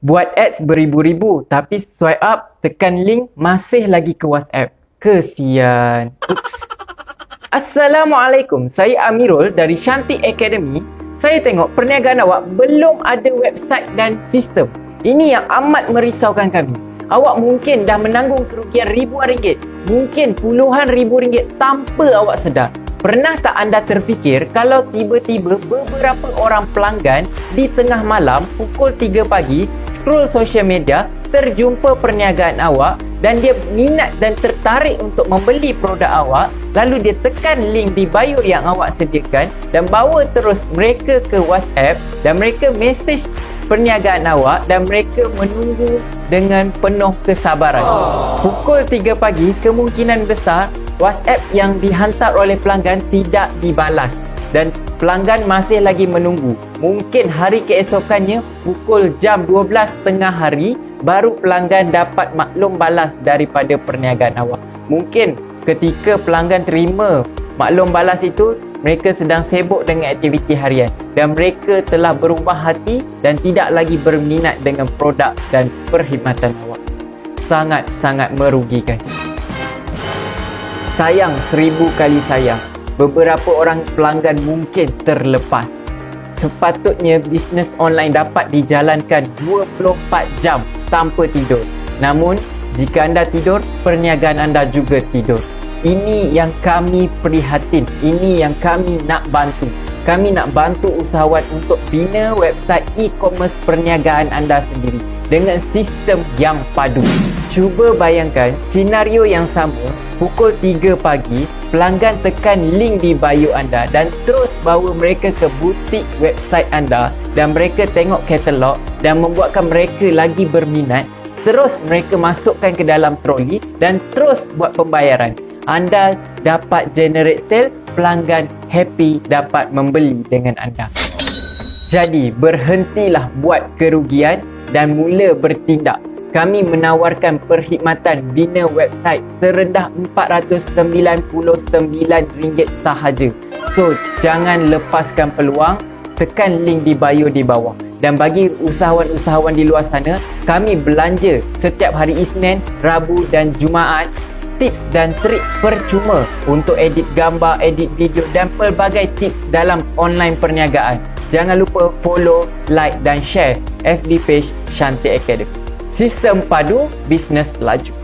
Buat ads beribu-ribu tapi swipe up tekan link masih lagi ke WhatsApp. Kesian. Ups. Assalamualaikum. Saya Amirul dari Shanti Academy. Saya tengok perniagaan awak belum ada website dan sistem. Ini yang amat merisaukan kami. Awak mungkin dah menanggung kerugian ribuan ringgit, mungkin puluhan ribu ringgit tanpa awak sedar. Pernah tak anda terfikir kalau tiba-tiba beberapa orang pelanggan di tengah malam pukul 3 pagi scroll social media, terjumpa perniagaan awak dan dia minat dan tertarik untuk membeli produk awak, lalu dia tekan link di bio yang awak sediakan dan bawa terus mereka ke WhatsApp dan mereka message perniagaan awak dan mereka menunggu dengan penuh kesabaran. Pukul 3 pagi kemungkinan besar WhatsApp yang dihantar oleh pelanggan tidak dibalas dan pelanggan masih lagi menunggu. Mungkin hari keesokannya pukul jam 12 tengah hari baru pelanggan dapat maklum balas daripada perniagaan awak. Mungkin ketika pelanggan terima maklum balas itu, mereka sedang sibuk dengan aktiviti harian dan mereka telah berubah hati dan tidak lagi berminat dengan produk dan perkhidmatan awak. Sangat-sangat merugikan. Sayang 1000 kali sayang. Beberapa orang pelanggan mungkin terlepas. Sepatutnya bisnes online dapat dijalankan 24 jam tanpa tidur. Namun, jika anda tidur, perniagaan anda juga tidur. Ini yang kami prihatin. Ini yang kami nak bantu. Kami nak bantu usahawan untuk bina website e-commerce perniagaan anda sendiri dengan sistem yang padu. Cuba bayangkan senario yang sama, pukul 3 pagi, pelanggan tekan link di bio anda dan terus bawa mereka ke butik website anda dan mereka tengok katalog dan membuatkan mereka lagi berminat. Terus mereka masukkan ke dalam troli dan terus buat pembayaran. Anda dapat generate sale, pelanggan happy dapat membeli dengan anda. Jadi, berhentilah buat kerugian dan mula bertindak. Kami menawarkan perkhidmatan bina website serendah RM499 sahaja. So, jangan lepaskan peluang, tekan link di bio di bawah. Dan bagi usahawan-usahawan di luar sana, kami belanja setiap hari Isnin, Rabu dan Jumaat tips dan trik percuma untuk edit gambar, edit video dan pelbagai tips dalam online perniagaan. Jangan lupa follow, like dan share FB page Shanti Academy. Sistem padu bisnes laju.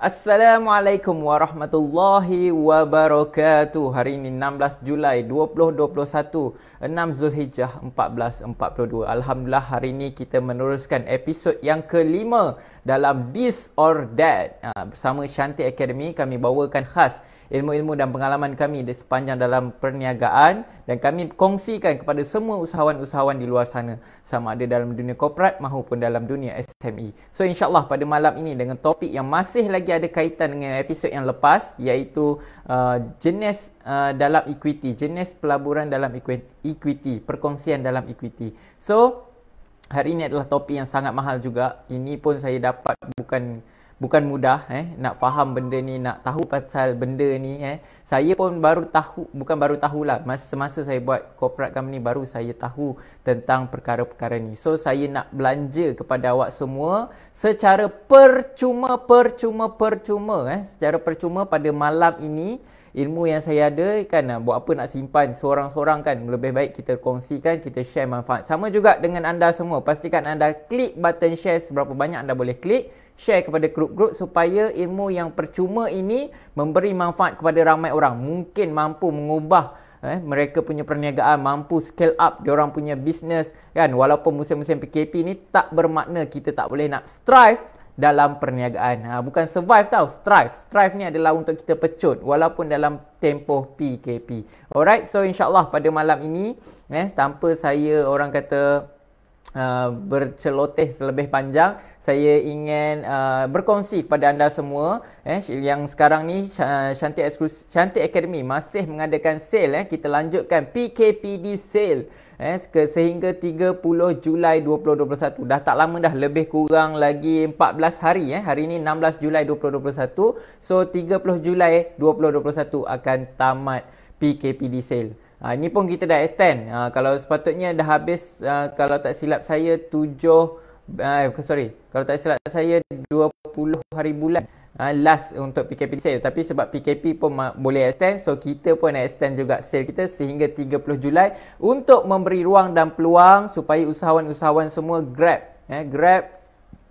Assalamualaikum warahmatullahi wabarakatuh. Hari ini 16 Julai 2021, 6 Zulhijjah 1442. Alhamdulillah, hari ini kita meneruskan episod yang kelima dalam This or That. Bersama Shanti Academy, kami bawakan khas ilmu-ilmu dan pengalaman kami di sepanjang dalam perniagaan dan kami kongsikan kepada semua usahawan-usahawan di luar sana, sama ada dalam dunia korporat maupun dalam dunia SME. So insyaAllah pada malam ini dengan topik yang masih lagi ada kaitan dengan episod yang lepas, iaitu jenis dalam equity, jenis pelaburan dalam equity, perkongsian dalam equity. So hari ini adalah topik yang sangat mahal juga. Ini pun saya dapat bukan bukan mudah nak faham benda ni, nak tahu pasal benda ni Saya pun baru tahu, bukan baru tahulah, semasa saya buat corporate company baru saya tahu tentang perkara-perkara ni. So saya nak belanja kepada awak semua secara percuma secara percuma pada malam ini. Ilmu yang saya ada kan, buat apa nak simpan seorang-seorang kan, lebih baik kita kongsikan, kita share manfaat. Sama juga dengan anda semua, pastikan anda klik button share seberapa banyak anda boleh klik, share kepada grup-grup supaya ilmu yang percuma ini memberi manfaat kepada ramai orang. Mungkin mampu mengubah mereka punya perniagaan, mampu scale up diorang punya business kan. Walaupun musim-musim PKP ni tak bermakna kita tak boleh nak strive dalam perniagaan. Bukan survive tau, strive. Strive ni adalah untuk kita pecut walaupun dalam tempoh PKP. Alright, so insyaAllah pada malam ini tanpa saya orang kata berceloteh selebih panjang, saya ingin berkongsi kepada anda semua yang sekarang ni Shanti Academy masih mengadakan sale. Kita lanjutkan PKPD sale sehingga 30 Julai 2021. Dah tak lama dah, lebih kurang lagi 14 hari. Hari ni 16 Julai 2021. So 30 Julai 2021 akan tamat PKPD sale. Ini pun kita dah extend. Kalau sepatutnya dah habis, kalau tak silap saya 20 hari bulan last untuk PKP sale. Tapi sebab PKP pun boleh extend, so kita pun nak extend juga sale kita sehingga 30 Julai untuk memberi ruang dan peluang supaya usahawan-usahawan semua grab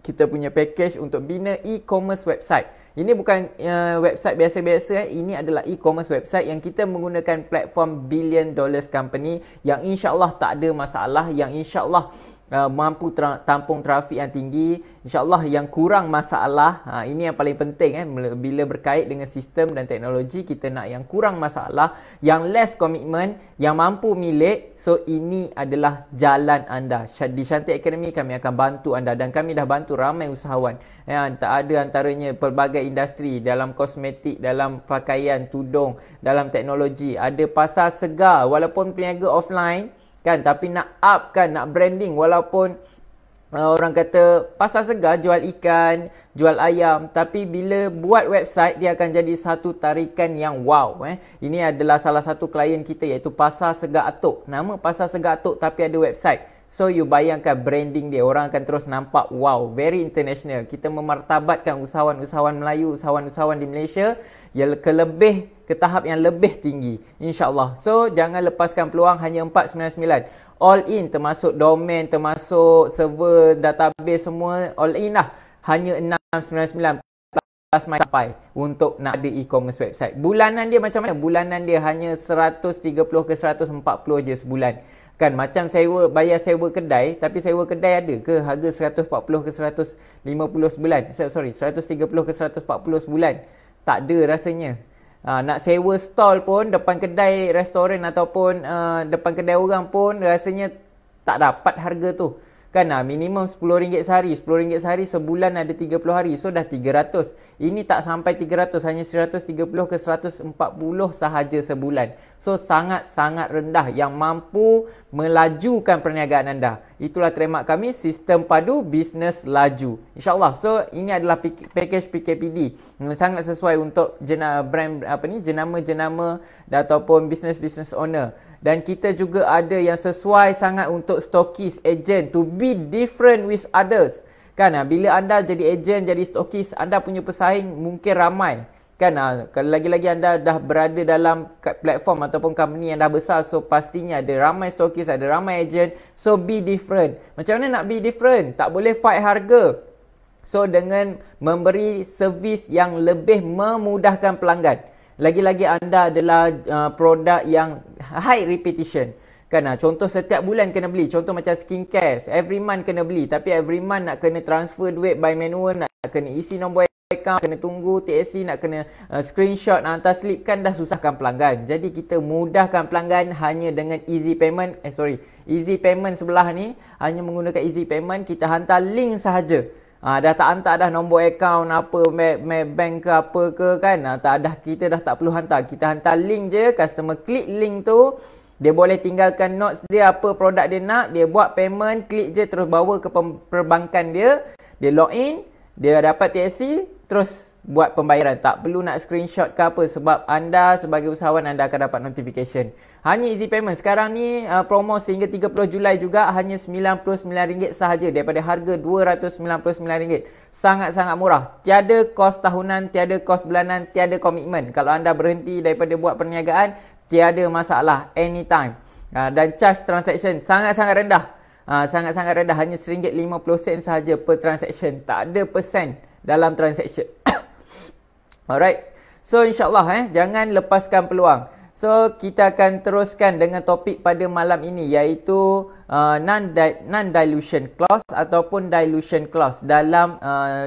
kita punya package untuk bina e-commerce website. Ini bukan website biasa-biasa. Ini adalah e-commerce website yang kita menggunakan platform billion dollars company yang insya-Allah tak ada masalah, yang insya-Allah mampu tampung trafik yang tinggi, insya-Allah yang kurang masalah. Ini yang paling penting bila berkait dengan sistem dan teknologi, kita nak yang kurang masalah, yang less commitment, yang mampu milik. So ini adalah jalan anda. Di Shanti Academy kami akan bantu anda dan kami dah bantu ramai usahawan. Tak ada antaranya pelbagai industri, dalam kosmetik, dalam pakaian, tudung, dalam teknologi. Ada pasar segar walaupun peniaga offline kan, tapi nak up kan, nak branding. Walaupun orang kata pasar segar jual ikan, jual ayam, tapi bila buat website dia akan jadi satu tarikan yang wow. Ini adalah salah satu klien kita iaitu Pasar Segar Atuk. Nama Pasar Segar Atuk tapi ada website. So you bayangkan branding dia, orang akan terus nampak wow, very international. Kita memartabatkan usahawan-usahawan Melayu, usahawan-usahawan di Malaysia ke tahap yang lebih tinggi, insya-Allah. So jangan lepaskan peluang, hanya 499 all in, termasuk domain, termasuk server, database, semua all in lah. Hanya 699 plus sampai untuk nak ada e-commerce website. Bulanan dia macam mana? Bulanan dia hanya 130 ke 140 je sebulan. Kan macam bayar sewa kedai, tapi sewa kedai ada ke harga 140 ke 150 sebulan? 130 ke 140 sebulan. Tak ada rasanya. Nak sewa stall pun depan kedai restoran ataupun depan kedai orang pun rasanya tak dapat harga tu. Kan minimum RM10 sehari. RM10 sehari sebulan ada 30 hari. So dah 300. Ini tak sampai 300. Hanya 130 ke 140 sahaja sebulan. So sangat-sangat rendah yang mampu melajukan perniagaan anda. Itulah trademark kami, sistem padu bisnes laju. InsyaAllah. So ini adalah package PKPD. Sangat sesuai untuk jenama-jenama ataupun business owner. Dan kita juga ada yang sesuai sangat untuk stokis, agent, to be different with others. Kan bila anda jadi agent, jadi stokis, anda punya pesaing mungkin ramai. Kan lagi-lagi anda dah berada dalam platform ataupun company yang dah besar, so pastinya ada ramai stokis, ada ramai agent. So be different. Macam mana nak be different? Tak boleh fight harga. So dengan memberi servis yang lebih memudahkan pelanggan. Lagi-lagi anda adalah produk yang high repetition. Kan contoh setiap bulan kena beli. Contoh macam skincare, every month kena beli. Tapi every month nak kena transfer duit by manual, nak kena isi nombor account, kena tunggu TSC, nak kena screenshot, nak hantar slip, kan dah susahkan pelanggan. Jadi kita mudahkan pelanggan hanya dengan easy payment. Easy payment sebelah ni, hanya menggunakan easy payment, kita hantar link sahaja. Dah tak hantar dah nombor akaun apa, bank ke apa ke kan. Kita dah tak perlu hantar. Kita hantar link je, customer klik link tu, dia boleh tinggalkan notes dia apa produk dia nak, dia buat payment, klik je terus bawa ke perbankan dia, dia log in, dia dapat TSC, terus buat pembayaran. Tak perlu nak screenshot ke apa, sebab anda sebagai usahawan anda akan dapat notification. Hanya easy payment. Sekarang ni promo sehingga 30 Julai juga hanya RM99 sahaja daripada harga RM299. Sangat-sangat murah. Tiada kos tahunan, tiada kos bulanan, tiada komitmen. Kalau anda berhenti daripada buat perniagaan, tiada masalah, anytime. Dan charge transaction sangat-sangat rendah. Sangat-sangat rendah, hanya RM1.50 sahaja per transaction. Tak ada persen dalam transaction. Alright, so insyaAllah jangan lepaskan peluang. So kita akan teruskan dengan topik pada malam ini, iaitu non-dilution clause ataupun dilution clause dalam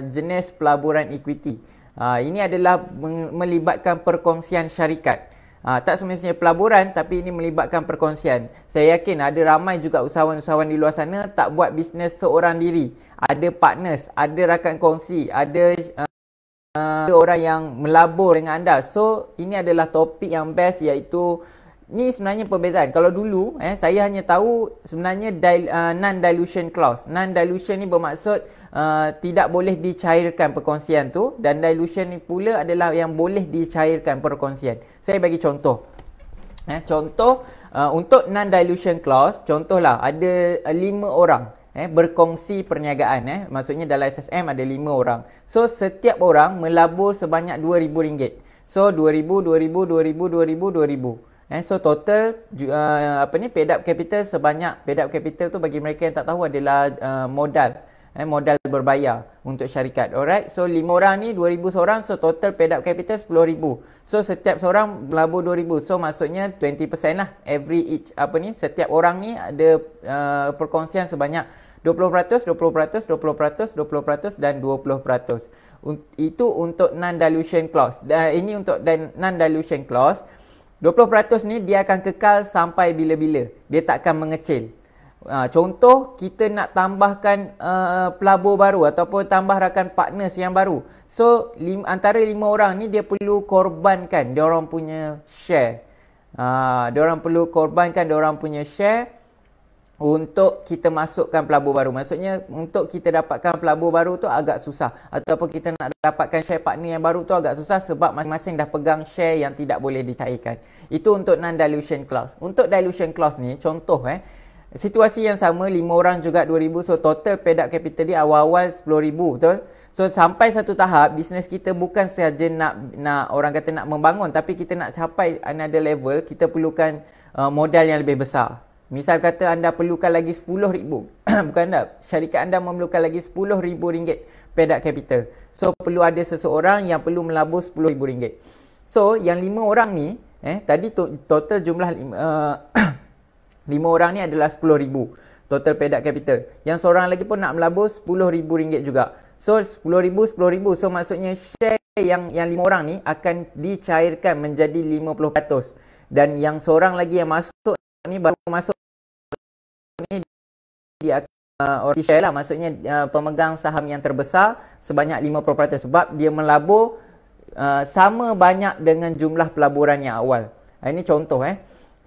jenis pelaburan equity. Ini adalah melibatkan perkongsian syarikat. Tak semestinya pelaburan, tapi ini melibatkan perkongsian. Saya yakin ada ramai juga usahawan-usahawan di luar sana tak buat bisnes seorang diri. Ada partners, ada rakan kongsi, ada orang yang melabur dengan anda. So ini adalah topik yang best, iaitu ni sebenarnya perbezaan. Kalau dulu saya hanya tahu sebenarnya non-dilution clause. Non-dilution ni bermaksud tidak boleh dicairkan perkongsian tu, dan dilution ni pula adalah yang boleh dicairkan perkongsian. Saya bagi contoh. Contoh untuk non-dilution clause, contohlah ada 5 orang berkongsi perniagaan. Maksudnya dalam SSM ada 5 orang. So setiap orang melabur sebanyak RM2,000. So 2,000, 2,000, 2,000, 2,000, 2,000. So total paid up capital sebanyak, paid up capital tu bagi mereka yang tak tahu adalah modal. Modal berbayar untuk syarikat. Alright, so 5 orang ni 2,000 seorang, so total paid up capital 10,000. So setiap seorang melabur 2,000. So maksudnya 20% lah setiap orang ni ada perkongsian sebanyak 20%, 20%, 20%, 20% dan 20%. Itu untuk non-dilution clause. Dan ini untuk non-dilution clause, 20% ni dia akan kekal sampai bila-bila. Dia tak akan mengecil. Contoh, kita nak tambahkan pelabur baru ataupun tambah rakan partners yang baru. So antara 5 orang ni dia perlu korbankan dia orang punya share. Dia orang perlu korbankan dia orang punya share untuk kita masukkan pelabur baru. Maksudnya untuk kita dapatkan pelabur baru tu agak susah, ataupun kita nak dapatkan share partner yang baru tu agak susah sebab masing-masing dah pegang share yang tidak boleh dicairkan. Itu untuk non-dilution clause. Untuk dilution clause ni, contoh situasi yang sama, 5 orang juga 2,000. So total paid up capital dia awal-awal 10,000, betul? So sampai satu tahap bisnes kita bukan sahaja nak orang kata nak membangun, tapi kita nak capai another level, kita perlukan modal yang lebih besar. Misal kata anda perlukan lagi 10,000. Bukan anda, syarikat anda memerlukan lagi RM10,000 paid up capital. So perlu ada seseorang yang perlu melabur RM10,000. So yang 5 orang ni tadi total jumlah 5 orang ni adalah 10,000 total paid up capital. Yang seorang lagi pun nak melabur RM10,000 juga. So 10,000, 10,000. So maksudnya share yang 5 orang ni akan dicairkan menjadi 50%. Dan yang seorang lagi yang masuk ni baru masuk ni, dia akan share lah, maksudnya pemegang saham yang terbesar sebanyak 50%, sebab dia melabur sama banyak dengan jumlah pelaburan yang awal. Ini contoh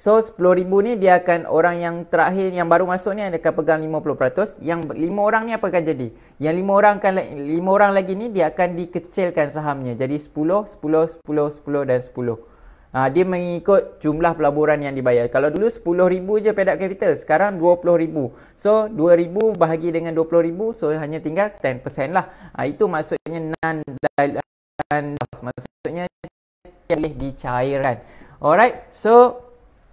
So 10,000 ni dia akan, orang yang terakhir yang baru masuk ni akan pegang 50%. Yang 5 orang ni apa akan jadi? Yang 5 orang lagi ni dia akan dikecilkan sahamnya jadi 10, 10, 10, 10 dan 10. Dia mengikut jumlah pelaburan yang dibayar. Kalau dulu 10,000 je paid up capital, sekarang 20,000. So 2,000 bahagi dengan 20,000, so hanya tinggal 10% lah. Itu maksudnya maksudnya boleh dicairkan. Alright, so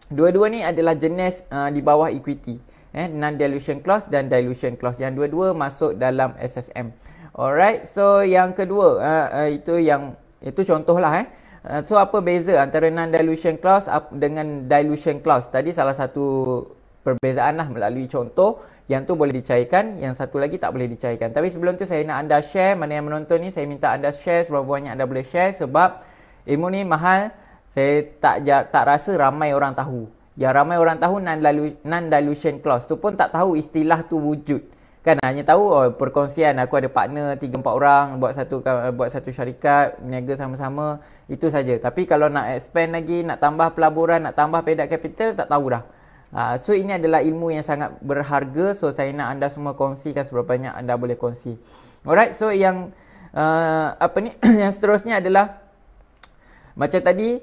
dua-dua ni adalah jenis di bawah equity, non-dilution clause dan dilution clause. Yang dua-dua masuk dalam SSM. Alright, so yang kedua itu contohlah so apa beza antara non-dilution clause dengan dilution clause? Tadi salah satu perbezaan lah melalui contoh, yang tu boleh dicairkan, yang satu lagi tak boleh dicairkan. Tapi sebelum tu saya nak anda share, mana yang menonton ni saya minta anda share seberapa banyak anda boleh share, sebab ilmu ni mahal. Saya tak rasa ramai orang tahu. Yang ramai orang tahu non-dilution clause tu pun tak tahu istilah tu wujud. Kan hanya tahu perkongsian, aku ada partner 3-4 orang buat satu syarikat, berniaga sama-sama, itu saja. Tapi kalau nak expand lagi, nak tambah pelaburan, nak tambah paid up capital, tak tahu dah. So ini adalah ilmu yang sangat berharga. So saya nak anda semua kongsikan seberapa banyak anda boleh kongsi. Alright, so yang apa ni yang seterusnya adalah macam tadi,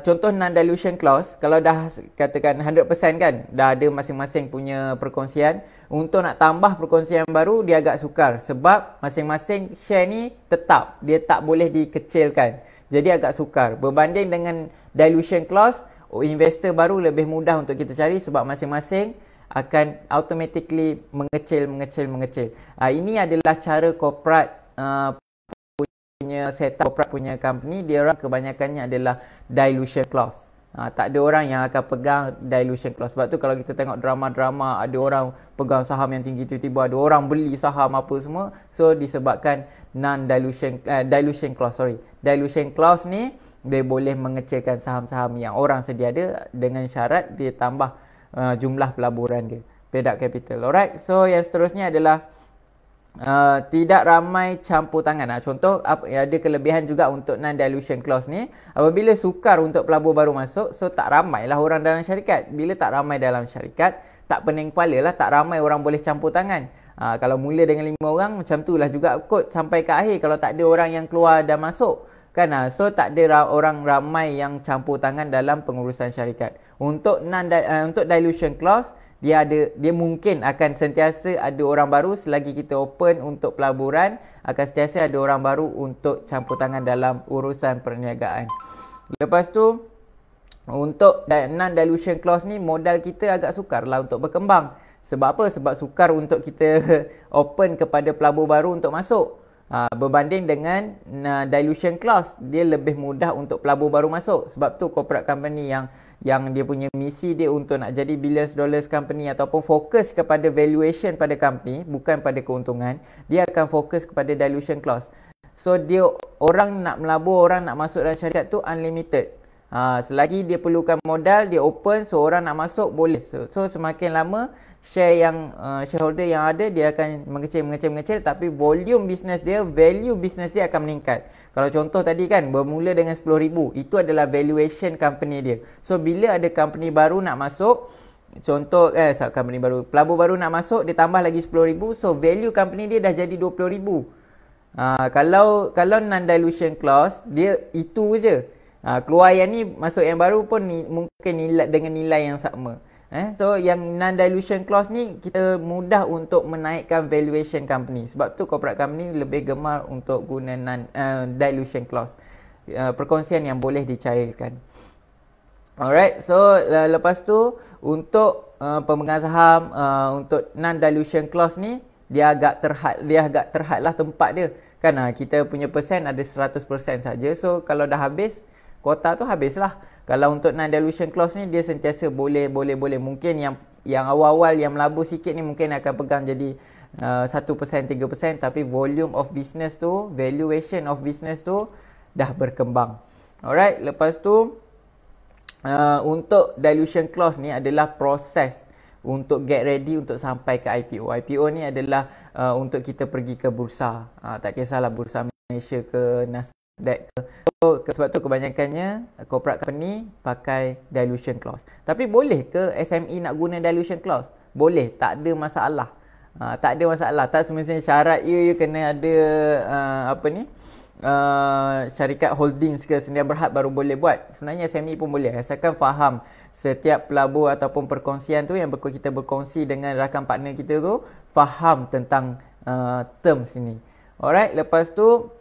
contoh non-dilution clause, kalau dah katakan 100% kan, dah ada masing-masing punya perkongsian, untuk nak tambah perkongsian baru dia agak sukar sebab masing-masing share ni tetap, dia tak boleh dikecilkan. Jadi agak sukar. Berbanding dengan dilution clause, investor baru lebih mudah untuk kita cari sebab masing-masing akan automatically mengecil. Ini adalah cara corporate punya setup, corporate punya company, dia orang kebanyakannya adalah dilution clause. Tak ada orang yang akan pegang dilution clause. Sebab tu kalau kita tengok drama-drama, ada orang pegang saham yang tinggi, tiba-tiba ada orang beli saham apa semua. So disebabkan dilution clause. Dilution clause ni dia boleh mengecilkan saham-saham yang orang sedia ada dengan syarat dia tambah jumlah pelaburan dia, paid-up capital. Alright, so yang seterusnya adalah tidak ramai campur tangan. Contoh ada kelebihan juga untuk non-dilution clause ni. Apabila sukar untuk pelabur baru masuk, so tak ramai lah orang dalam syarikat. Bila tak ramai dalam syarikat, tak pening kepala lah, tak ramai orang boleh campur tangan. Kalau mula dengan 5 orang, macam tu lah juga kot sampai ke akhir kalau tak ada orang yang keluar dan masuk kan. So tak ada orang ramai yang campur tangan dalam pengurusan syarikat. Untuk dilution clause, dia mungkin akan sentiasa ada orang baru selagi kita open untuk pelaburan, akan sentiasa ada orang baru untuk campur tangan dalam urusan perniagaan. Lepas tu untuk non-dilution clause ni, modal kita agak sukar lah untuk berkembang. Sebab apa? Sebab sukar untuk kita open kepada pelabur baru untuk masuk. Berbanding dengan dilution clause, dia lebih mudah untuk pelabur baru masuk. Sebab tu corporate company yang dia punya misi dia untuk nak jadi billions dollars company ataupun fokus kepada valuation pada company, bukan pada keuntungan, dia akan fokus kepada dilution clause. So dia orang nak melabur, orang nak masuk dalam syarikat tu unlimited. Selagi dia perlukan modal, dia open, so orang nak masuk boleh. So semakin lama share yang shareholder yang ada, dia akan mengecil, tapi volume bisnes dia, value bisnes dia akan meningkat. Kalau contoh tadi kan, bermula dengan 10,000, itu adalah valuation company dia. So bila ada company baru nak masuk, contoh company baru, pelabur baru nak masuk, dia tambah lagi 10,000, so value company dia dah jadi 20,000. Kalau non-dilution clause, dia itu je. Keluar yang ni, masuk yang baru pun mungkin dengan nilai yang sama. So yang non-dilution clause ni, kita mudah untuk menaikkan valuation company. Sebab tu corporate company lebih gemar untuk guna dilution clause, perkongsian yang boleh dicairkan. Alright, so lepas tu untuk pemegang saham, untuk non-dilution clause ni, dia agak terhad lah tempat dia kan. Kita punya persen ada 100% saja. So kalau dah habis, kuota tu habislah. Kalau untuk non-dilution clause ni, dia sentiasa boleh. Mungkin yang awal-awal yang melabur sikit ni mungkin akan pegang jadi 1%, 3%, tapi volume of business tu, valuation of business tu dah berkembang. Alright, lepas tu untuk dilution clause ni adalah proses untuk get ready untuk sampai ke IPO. IPO ni adalah untuk kita pergi ke bursa. Tak kisahlah bursa Malaysia ke Nasdaq ke. So, sebab tu kebanyakannya corporate company pakai dilution clause. Tapi boleh ke SME nak guna dilution clause? Boleh, tak ada masalah. Tak ada masalah. Tak semestinya syarat you kena ada syarikat holdings ke sedia berhad baru boleh buat. Sebenarnya SME pun boleh, asalkan faham setiap pelabur ataupun perkongsian tu yang kita berkongsi dengan rakan partner kita tu, faham tentang terms ini. Alright, lepas tu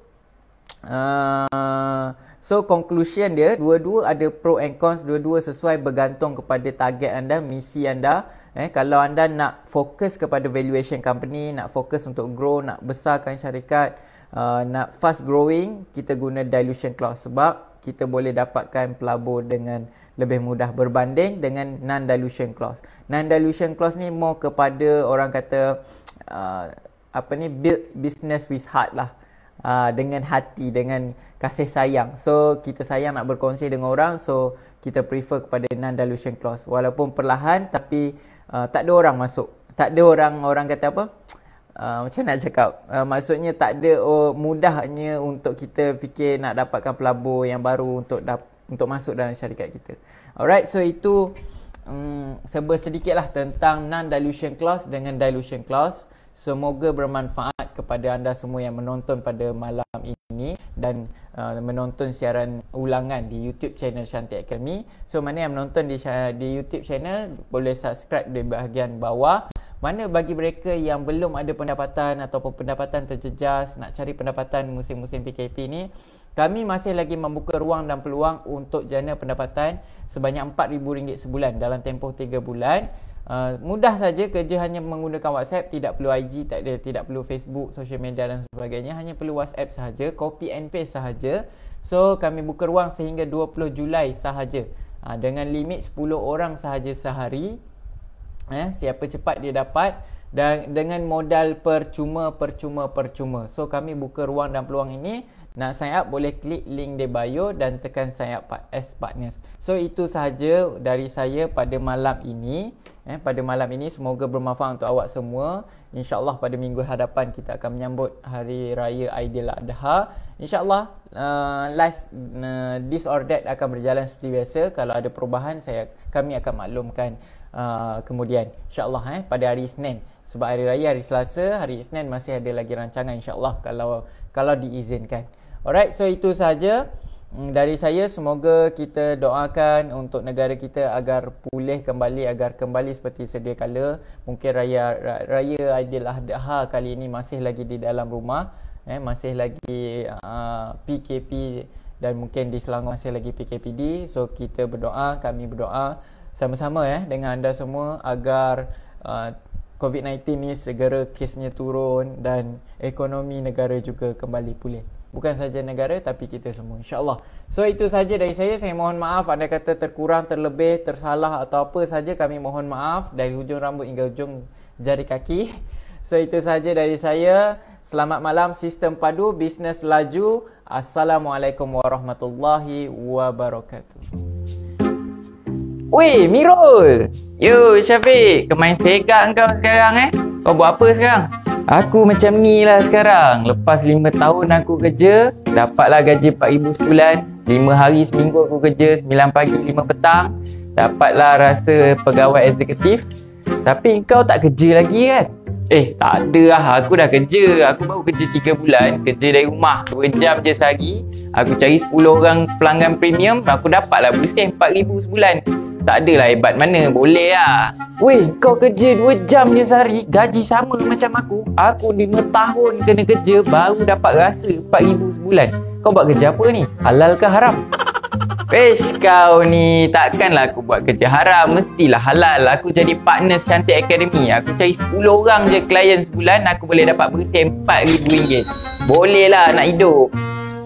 so conclusion dia, dua-dua ada pro and cons, dua-dua sesuai bergantung kepada target anda, misi anda. Kalau anda nak fokus kepada valuation company, nak fokus untuk grow, nak besarkan syarikat, nak fast growing, kita guna dilution clause sebab kita boleh dapatkan pelabur dengan lebih mudah berbanding dengan non-dilution clause. Non-dilution clause ni more kepada orang kata build business with heart lah. Dengan hati, dengan kasih sayang. So kita sayang nak berkongsi dengan orang, so kita prefer kepada non-dilution clause. Walaupun perlahan, tapi tak ada orang masuk. Tak ada orang kata apa, macam nak cakap, maksudnya tak ada mudahnya untuk kita fikir nak dapatkan pelabur yang baru untuk masuk dalam syarikat kita. Alright, so itu sedikit lah tentang non-dilution clause dengan dilution clause. Semoga bermanfaat kepada anda semua yang menonton pada malam ini dan menonton siaran ulangan di YouTube channel Shanti Academy. So mana yang menonton di YouTube channel boleh subscribe di bahagian bawah. Mana bagi mereka yang belum ada pendapatan ataupun pendapatan terjejas, nak cari pendapatan musim-musim PKP ni, kami masih lagi membuka ruang dan peluang untuk jana pendapatan sebanyak RM4,000 sebulan dalam tempoh 3 bulan. Mudah saja, kerja hanya menggunakan WhatsApp, tidak perlu IG, tidak perlu Facebook, social media dan sebagainya, hanya perlu WhatsApp sahaja, copy and paste sahaja. So kami buka ruang sehingga 20 Julai sahaja, dengan limit 10 orang sahaja sehari. Siapa cepat dia dapat, dan dengan modal percuma. So kami buka ruang dan peluang ini. Nak sign up boleh klik link di bio dan tekan sign up as partners. So itu sahaja dari saya pada malam ini. Pada malam ini semoga bermanfaat untuk awak semua. InsyaAllah pada minggu hadapan kita akan menyambut Hari Raya Aidiladha. InsyaAllah live this or that akan berjalan seperti biasa. Kalau ada perubahan kami akan maklumkan kemudian insyaAllah pada hari Isnin. Sebab hari raya hari Selasa, hari Isnin masih ada lagi rancangan insyaAllah kalau diizinkan. Alright, so itu sahaja dari saya. Semoga kita doakan untuk negara kita agar pulih kembali, agar kembali seperti sedia kala. Mungkin raya Aidiladha kali ini masih lagi di dalam rumah, masih lagi PKP, dan mungkin di Selangor masih lagi PKPD. So kita berdoa, kami berdoa sama-sama dengan anda semua agar COVID-19 ni segera kesnya turun dan ekonomi negara juga kembali pulih. Bukan saja negara tapi kita semua, insyaAllah. So itu saja dari saya. Saya mohon maaf anda kata terkurang, terlebih, tersalah atau apa saja, kami mohon maaf dari hujung rambut hingga hujung jari kaki. So itu saja dari saya. Selamat malam Sistem Padu, bisnes laju. Assalamualaikum warahmatullahi wabarakatuh. Weh, Mirul. Yo, Syafiq, kemain segak kau sekarang Kau buat apa sekarang? Aku macam ni lah sekarang. Lepas 5 tahun aku kerja, dapatlah gaji RM4,000 sebulan. 5 hari seminggu aku kerja, 9 pagi 5 petang. Dapatlah rasa pegawai eksekutif. Tapi kau tak kerja lagi kan? Tak ada lah, aku dah kerja. Aku baru kerja 3 bulan. Kerja dari rumah 2 jam je sehari. Aku cari 10 orang pelanggan premium. Aku dapatlah bersih RM4,000 sebulan. Tak adalah hebat mana, boleh lah. Weh, kau kerja 2 jam je sehari, gaji sama macam aku. Aku 5 tahun kena kerja, baru dapat rasa RM4,000 sebulan. Kau buat kerja apa ni? Halal ke haram? Wesh, kau ni, takkanlah aku buat kerja haram, mestilah halal. Aku jadi partner Shanti Academy. Aku cari 10 orang je klien sebulan, aku boleh dapat bersih RM4,000. Boleh lah nak hidup.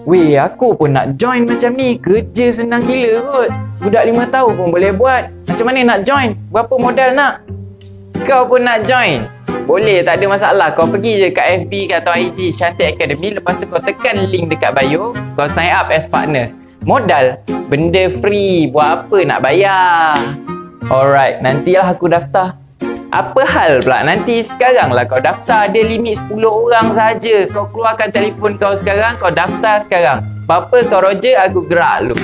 Weh, aku pun nak join macam ni. Kerja senang gila kot. Budak 5 tahun pun boleh buat. Macam mana nak join? Berapa modal nak? Kau pun nak join? Boleh, tak ada masalah. Kau pergi je kat FB atau IG Shanti Academy. Lepas tu kau tekan link dekat bio. Kau sign up as partners. Modal? Benda free. Buat apa nak bayar? Alright, nantilah aku daftar. Apa hal pula? Nanti sekarang lah kau daftar. Dia limit 10 orang saja. Kau keluarkan telefon kau sekarang, kau daftar sekarang. Apa-apa kau Roger, aku gerak lu.